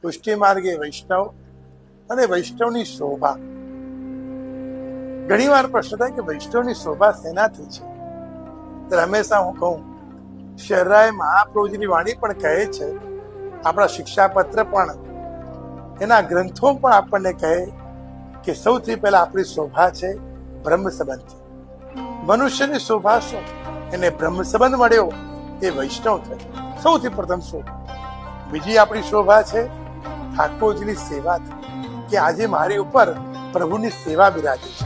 પુષ્ટિ માર્ગે વૈષ્ણવ અને વૈષ્ણવની શોભા. ઘણી વાર પ્રશ્ન થાય કે વૈષ્ણવની શોભા શેનાથી છે? ત્યારે હંમેશા હું કહું, શહેરાએ મહાપ્રભુજીની વાણી પણ કહે છે, આપણા શિક્ષાપત્ર પણ, એના ગ્રંથો પણ આપણને કહે કે સૌથી પહેલા આપણી શોભા છે બ્રહ્મ સંબંધથી. મનુષ્યની શોભા શું? એને બ્રહ્મ સંબંધ મળ્યો એ વૈષ્ણવ થયો, સૌથી પ્રથમ શોભા. બીજી આપણી શોભા છે ઠાકોરજીની સેવાથી, કે આજે મારી ઉપર પ્રભુની સેવા બિરાજે છે.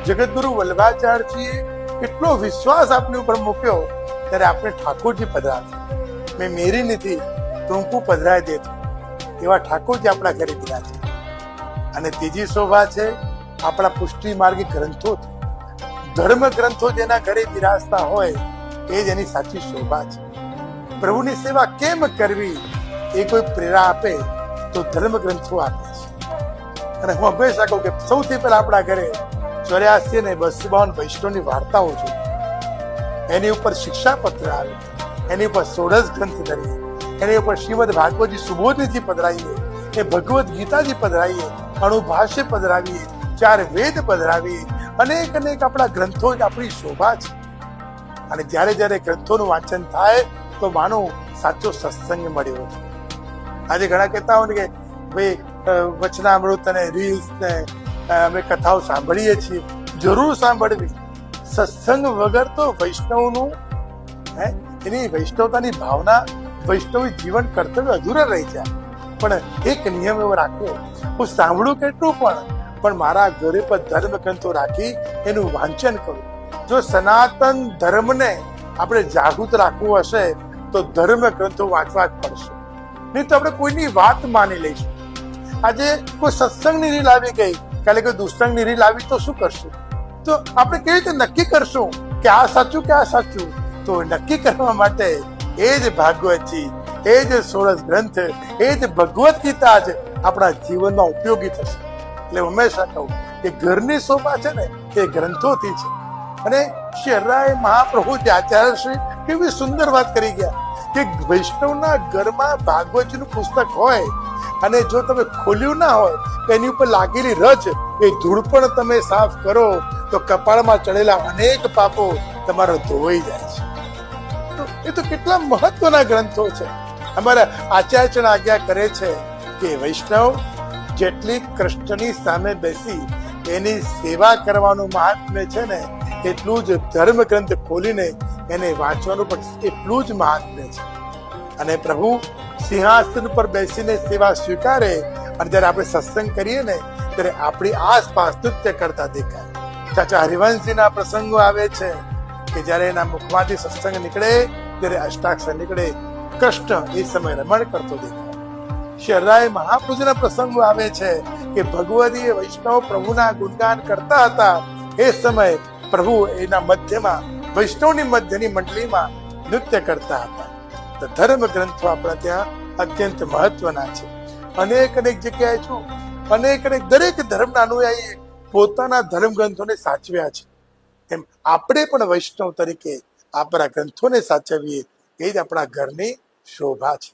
જગતગુરુ વલ્લભાચાર્યજીએ એટલો વિશ્વાસ આપણી ઉપર મૂક્યો ત્યારે આપણે ઠાકોરજી પધરાવ્યા. મેં મેરી નથી તુમકુ પધરાય દેતો, એવા ઠાકોરજી આપણા ઘરે બિરાજે. અને ત્રીજી શોભા છે આપણા પુષ્ટિ માર્ગી ગ્રંથોથી. ધર્મ ગ્રંથો જેના ઘરે બિરાજતા હોય એ જ એની સાચી શોભા છે. પ્રભુની સેવા કેમ કરવી એ કોઈ પ્રેરણા આપે તો ધર્મ ગ્રંથો આપે છે. અને હું હંમેશા કહું કે સૌથી પહેલા આપણા ઘરે 84 ને 252 વૈષ્ણવની વાર્તાઓ જોઈએ, એની ઉપર શિક્ષાપત્ર આવે, એની ઉપર 16 ગ્રંથ ધરીએ, એની ઉપર શ્રીમદ ભાગવતજી સુબોધથી પધરાવીએ, એ ભગવદ્ ગીતાજી પધરાવીએ, અણુભાષ્ય પધરાવીએ, 4 વેદ પધરાવીએ, અનેક અનેક આપણા ગ્રંથો જ આપણી શોભા છે. અને જ્યારે જ્યારે ગ્રંથોનું વાંચન થાય તો માનો સાચો સત્સંગ મળ્યો છે. આજે ઘણા કહેતા હોય કે ભાઈ વચનામૃત અને રીલ્સ ને અમે કથાઓ સાંભળીએ છીએ. જરૂર સાંભળવી. સત્સંગ વગર તો વૈષ્ણવનું એની વૈષ્ણવતાની ભાવના, વૈષ્ણવી જીવન કર્તવ્ય અધૂરા રહી જાય. પણ એક નિયમ એવો રાખવો, હું સાંભળું કેટલું પણ મારા ઘરે પર ધર્મ ગ્રંથો રાખી એનું વાંચન કરું. જો સનાતન ધર્મને આપણે જાગૃત રાખવું હશે તો ધર્મ ગ્રંથો વાંચવા જ પડશે, નહીં તો આપણે કોઈની વાત માની લઈશું. આજે કોઈ સત્સંગની રીલ આવી ગઈ, કાલે કોઈ દુષ્સંગની રીલ આવી તો શું કરશું? તો આપણે કેવી રીતે નક્કી કરશું કે આ સાચું કે આ સાચું? તો નક્કી કરવા માટે એ જ ભાગવતજી, એ જ 16 ગ્રંથ, એ જ ભગવદ્ ગીતા જ આપણા જીવનમાં ઉપયોગી થશે. એટલે હંમેશા કહું કે ઘરની શોભા છે ને એ ગ્રંથોથી છે. અને શહેરાએ મહાપ્રભુજી આચાર્યશ્રી કેવી સુંદર વાત કરી ગયા કે વૈષ્ણવના ઘરમાં ભાગવતજીનું પુસ્તક હોય અને જો તમે ખોલ્યું ના હોય તો એની ઉપર લાગેલી રજ, એ ધૂળ પણ તમે સાફ કરો તો કપાળમાં ચડેલા અનેક પાપો તમારો ધોવાઈ જાય છે. તો એ તો કેટલા મહત્વના ગ્રંથો છે. અમારા આચાર્ય આજ્ઞા કરે છે કે વૈષ્ણવ જેટલી કૃષ્ણની સામે બેસી એની સેવા કરવાનું મહાત્મ્ય છે ને, એટલું જ ધર્મ ગ્રંથ ખોલીને એને વાંચવાનું પણ એટલું જ મહાત્મ્ય છે. અને પ્રભુ સિંહાસન પર બેસીને સેવા સ્વીકારે, અને જયારે આપણે સત્સંગ કરીએ ને ત્યારે આપણી આસપાસ નૃત્ય કરતા દેખાય. ચાચા હરિવંશજીના પ્રસંગો આવે છે કે જયારે એના મુખમાંથી સત્સંગ નીકળે ત્યારે અષ્ટાક્ષર નીકળે, કૃષ્ણ એ સમય રમણ કરતો દેખાય. શહેરાએ મહાપુરુષના પ્રસંગો આવે છે કે ભગવદીય વૈષ્ણવ પ્રભુના ગુણગાન કરતા હતા, એ સમય પ્રભુ એના મધ્યમાં, વૈષ્ણવની મધ્યની મંડળીમાં નૃત્ય કરતા હતા. તો ધર્મ ગ્રંથો આપણા ત્યાં અત્યંત મહત્વના છે. અનેક અનેક જગ્યાએ છું, અનેક અનેક દરેક ધર્મના અનુયાયી પોતાના ધર્મ ગ્રંથોને સાચવ્યા છે. એમ આપણે પણ વૈષ્ણવ તરીકે આપણા ગ્રંથોને સાચવીએ, એ જ આપણા ઘરની શોભા છે.